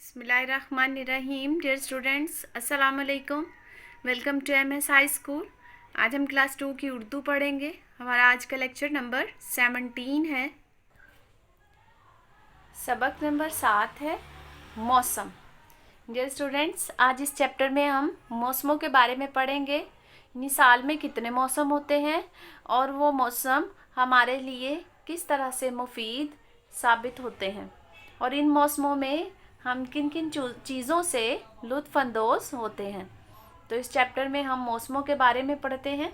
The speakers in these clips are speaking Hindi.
बिस्मिल्लाहिर्रहमानिर्रहीम। डियर स्टूडेंट्स, अस्सलाम वालेकुम। Welcome to MS high school. आज हम क्लास 2 की उर्दू पढ़ेंगे। हमारा आज का लेक्चर नंबर 17 है। सबक नंबर 7 है मौसम। डियर स्टूडेंट्स, आज इस चैप्टर में हम मौसमों के बारे में पढ़ेंगे। यानी साल में कितने मौसम होते हैं और वो मौसम हमारे लिए किस तरह से मुफीद साबित होते हैं और इन मौसमों में हम किन किन चीज़ों से लुत्फ़अंदोज़ होते हैं। तो इस चैप्टर में हम मौसमों के बारे में पढ़ते हैं।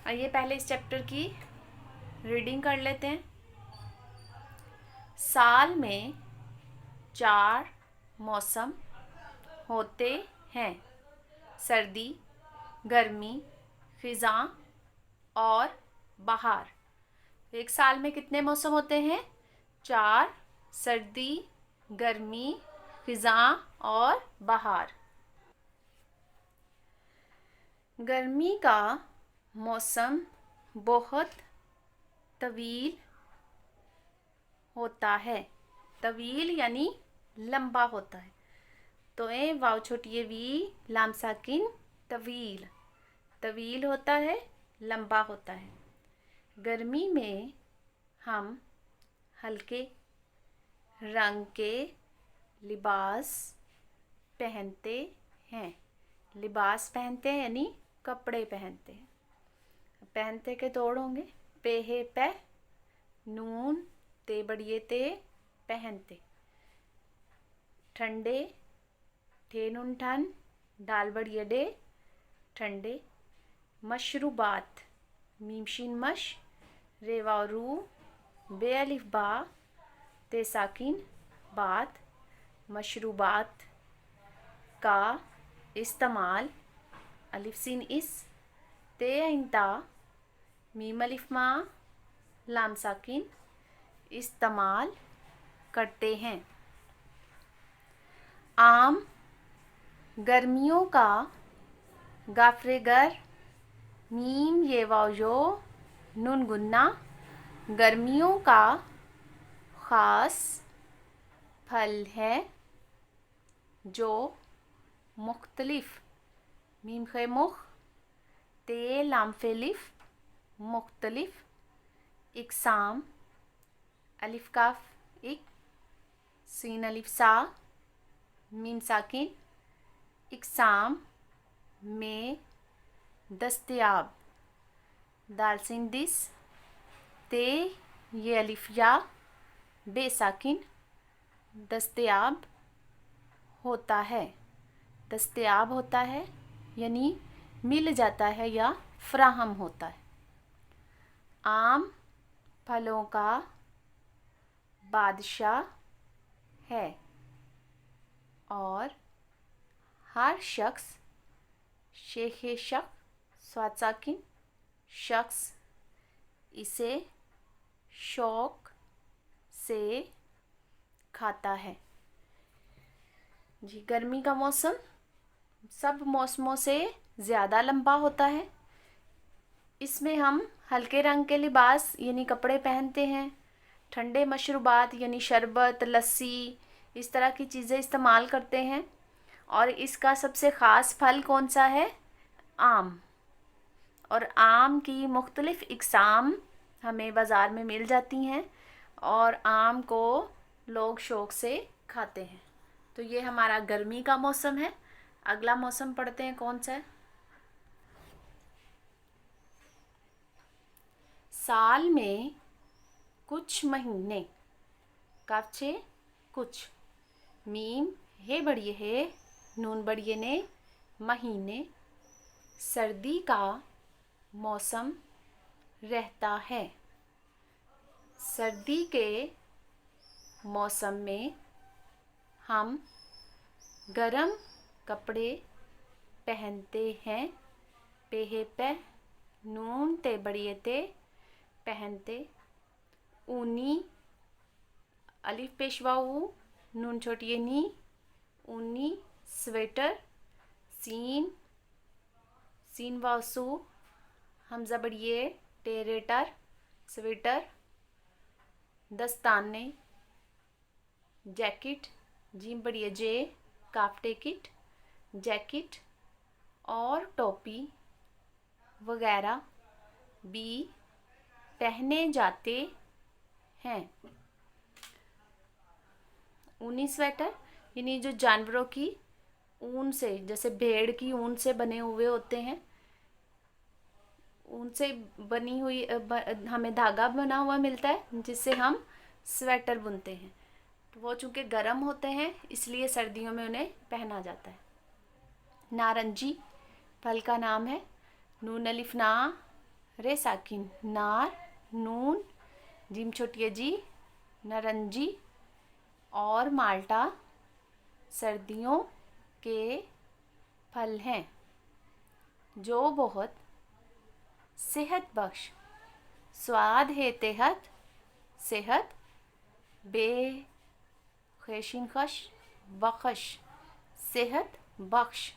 आइए पहले इस चैप्टर की रीडिंग कर लेते हैं। साल में 4 मौसम होते हैं: सर्दी, गर्मी, ख़िज़ां और बहार। एक साल में कितने मौसम होते हैं? 4: सर्दी, गर्मी, ख़िज़ां और बहार। गर्मी का मौसम बहुत तवील होता है। तवील यानी लंबा होता है। तो ए वाव छोटी वी लाम साकिन तवील। तवील होता है, लंबा होता है। गर्मी में हम हल्के रंग के लिबास पहनते हैं। लिबास पहनते हैं यानी कपड़े पहनते हैं। पहनते के तोड़ होंगे पेहे पे नून ते बड़िए ते पहनते। ठंडे ठे नून ठन डाल बड़िए डे ठंडे। मशरूबात मीमशीन मश रेवा रू बे अलिफ बा ते साकिन बात। मशरूबात का इस्तेमाल अलिफ सीन इस ते इंता मीम अलिफ मा लाम साकिन इस्तेमाल करते हैं। आम गर्मियों का गाफरेगर मीम ये वाओ नून गुन्ना गर्मियों का ख़ास फल है जो मुख्तलिफ मीम खे मुख ते लाम फेलिफ मुख्तलिफ इकसाम अलिफ काफ इक सीन अलिफ सा मीम साकिन इकसाम में दस्तयाब दाल सीन दिस ते ये अलिफ या बेसाकिन दस्तयाब होता है। दस्तयाब होता है यानी मिल जाता है या फ्राहम होता है। आम फलों का बादशाह है और हर शख्स शेख शख्स स्वासाकिन शख्स इसे शौक से खाता है। जी, गर्मी का मौसम सब मौसमों से ज़्यादा लंबा होता है। इसमें हम हल्के रंग के लिबास यानी कपड़े पहनते हैं। ठंडे मशरूबात यानी शरबत, लस्सी, इस तरह की चीज़ें इस्तेमाल करते हैं। और इसका सबसे ख़ास फल कौन सा है? आम। और आम की मुख्तलिफ़ इक़साम हमें बाज़ार में मिल जाती हैं और आम को लोग शौक़ से खाते हैं। तो ये हमारा गर्मी का मौसम है। अगला मौसम पढ़ते हैं, कौन सा है? साल में कुछ महीने काफचे कुछ मीम हे बड़िए हे नून बड़िए ने महीने सर्दी का मौसम रहता है। सर्दी के मौसम में हम गरम कपड़े पहनते हैं। पेहे पे नून ते बड़िए ते पहनते। ऊनी अलिफ पेशवा ऊ नून छोटी नी ऊनी स्वेटर सीन सीन वासू हमजा बड़िए टेरेटर स्वेटर। दस्ताने जैकेट जीम बढ़िया जे काफ्टे किट, जैकेट और टोपी वगैरह भी पहने जाते हैं। ऊनी स्वेटर यानी जो जानवरों की ऊन से, जैसे भेड़ की ऊन से बने हुए होते हैं, ऊन से बनी हुई हमें धागा बना हुआ मिलता है जिससे हम स्वेटर बुनते हैं। तो वो चूँकि गर्म होते हैं इसलिए सर्दियों में उन्हें पहना जाता है। नारंगी फल का नाम है। नून अलिफ ना रे साकिन नार नून जीम छोटी जी नारंगी और माल्टा सर्दियों के फल हैं जो बहुत सेहत बख्श, स्वाद है तेहत सेहत बे खशिन खश बख्श सेहत बख्श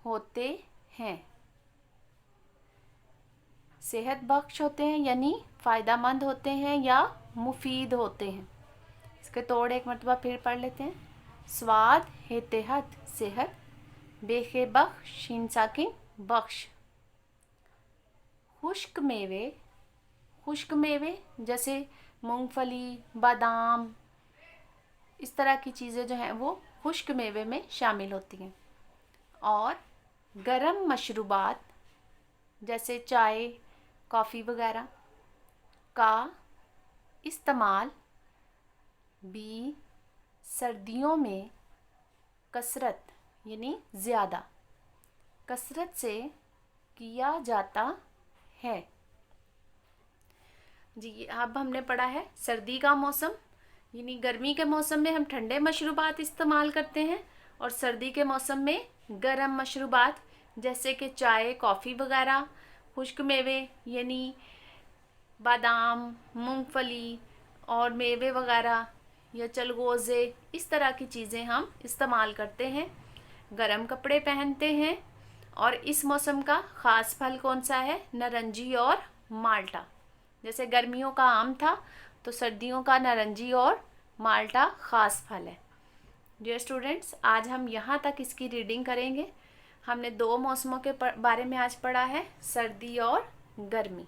होते हैं। सेहत बख्श होते हैं यानी फ़ायदामंद होते हैं या मुफीद होते हैं। इसके तोड़ एक मरतबा फिर पढ़ लेते हैं। स्वाद है तेहत सेहत बेखे बख्श शीन साकिन बख्श। खुश्क मेवे जैसे मूंगफली, बादाम, इस तरह की चीज़ें जो हैं वो खुश्क मेवे में शामिल होती हैं। और गरम मशरूबात जैसे चाय, कॉफ़ी वगैरह का इस्तेमाल भी सर्दियों में कसरत यानी ज़्यादा कसरत से किया जाता है। जी, अब हमने पढ़ा है सर्दी का मौसम, यानी गर्मी के मौसम में हम ठंडे मशरूबात इस्तेमाल करते हैं और सर्दी के मौसम में गर्म मशरूबात जैसे कि चाय, कॉफ़ी वगैरह, खुश्क मेवे यानी बादाम, मूंगफली और मेवे वगैरह या चलगोज़े, इस तरह की चीज़ें हम इस्तेमाल करते हैं। गर्म कपड़े पहनते हैं। और इस मौसम का ख़ास फल कौन सा है? नारंगी और माल्टा। जैसे गर्मियों का आम था तो सर्दियों का नारंगी और माल्टा ख़ास फल है। डियर स्टूडेंट्स, आज हम यहाँ तक इसकी रीडिंग करेंगे। हमने दो मौसमों के बारे में आज पढ़ा है, सर्दी और गर्मी।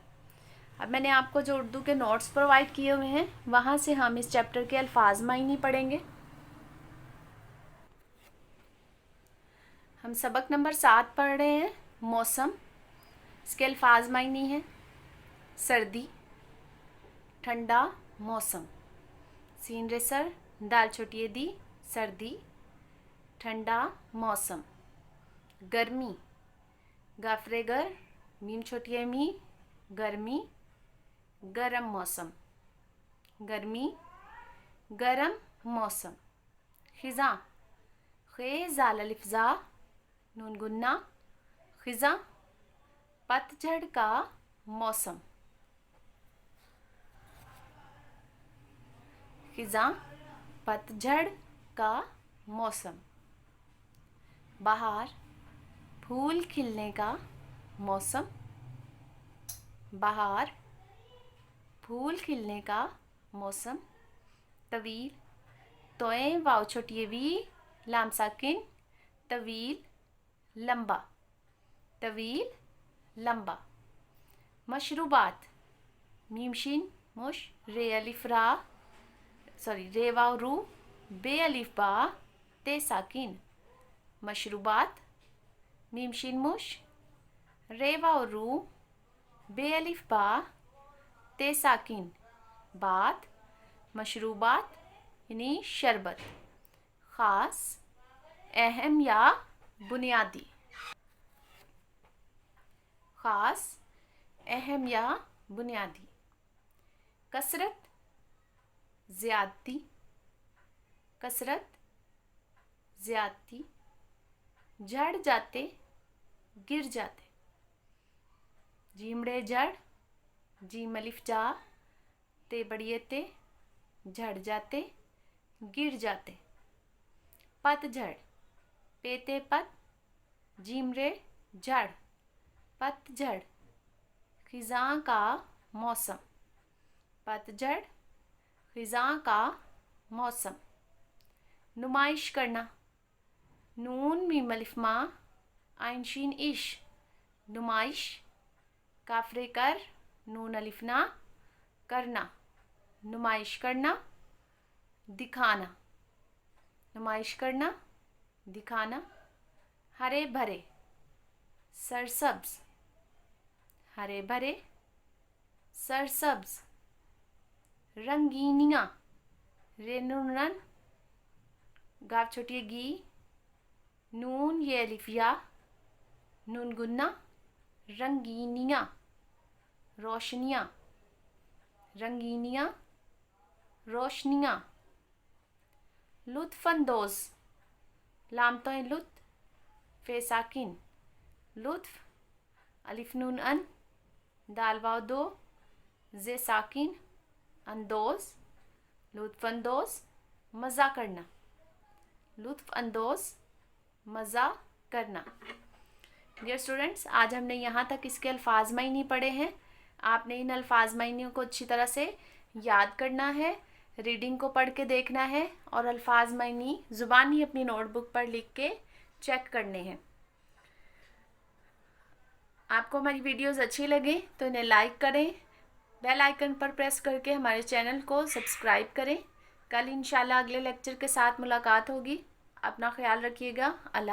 अब मैंने आपको जो उर्दू के नोट्स प्रोवाइड किए हुए हैं वहाँ से हम इस चैप्टर के अल्फाज मायनी पढ़ेंगे। हम सबक नंबर 7 पढ़ रहे हैं, मौसम। इसके अल्फाज मायनी है सर्दी, ठंडा मौसम। सीन रेसर दाल छोटी दी सर्दी, ठंडा मौसम। गर्मी गाफरेगर मीम छोटी मी गर्मी, गरम मौसम। गर्मी गरम मौसम। खिज़ा खे जाल अलिफ़ा नून गुन्ना खिज़ा पतझड़ का मौसम। खिज़ा पतझड़ का मौसम। बहार फूल खिलने का मौसम। बहार फूल खिलने का मौसम। तवील तोए वाव छोटी वी लाम साकिन तवील लंबा, तवील लंबा। मशरूबात मीमशिन मुश रे अलिफ रा रे वाव रू बे अलिफ बा ते साकिन। मशरूबात मीमशिन मुश रे वाव रू बे अलिफ बा ते साकिन। बात मशरूबात यानी शरबत। ख़ास अहम या बुनियादी। ख़ास अहम या बुनियादी। कसरत ज़्यादती, कसरत ज़्यादती। झड़ जाते गिर जाते। जीमड़े जड़ जीम अलिफ जा ते बड़िए ते झड़ जाते गिर जाते। पतझड़ पेते पत जीमरे झड़ पतझड़। खिज़ां का मौसम। पतझड़ खिज़ां का मौसम। नुमाइश करना, नून मीम अलिफ मा आइन शीन इश, नुमाइश, काफरे कर, नून अलिफ ना, करना, नुमाइश करना, दिखाना, नुमाइश करना, दिखाना। हरे भरे, सरसब्ज, हरे भरे, सरसब्ज। रंगीनियाँ, रेनूनन, गाफ छोटी गी, नून ये अलिफ या, नून गुन्ना, रंगीनियाँ, रोशनियाँ, रंगीनियाँ, रोशनियाँ। लुत्फ़अंदोज़, लाम तो लुत्फ़, फे साकिन, लुत्फ़, अलिफ नून अन, दाल वाव दो, जे साकिन, अंदोज़, लुत्फ़अंदोज़, मज़ा करना, लुत्फ़अंदोज़, मज़ा करना। डियर स्टूडेंट्स, आज हमने यहाँ तक इसके अल्फाज मायने पढ़े हैं। आपने इन अल्फाज मायनियों को अच्छी तरह से याद करना है, रीडिंग को पढ़ के देखना है और अल्फाज मायनी ज़ुबानी अपनी नोटबुक पर लिख के चेक करने हैं। आपको हमारी वीडियोस अच्छी लगे तो इन्हें लाइक करें, बेल आइकन पर प्रेस करके हमारे चैनल को सब्सक्राइब करें। कल इंशाल्लाह अगले लेक्चर के साथ मुलाकात होगी। अपना ख्याल रखिएगा। अल्लाह।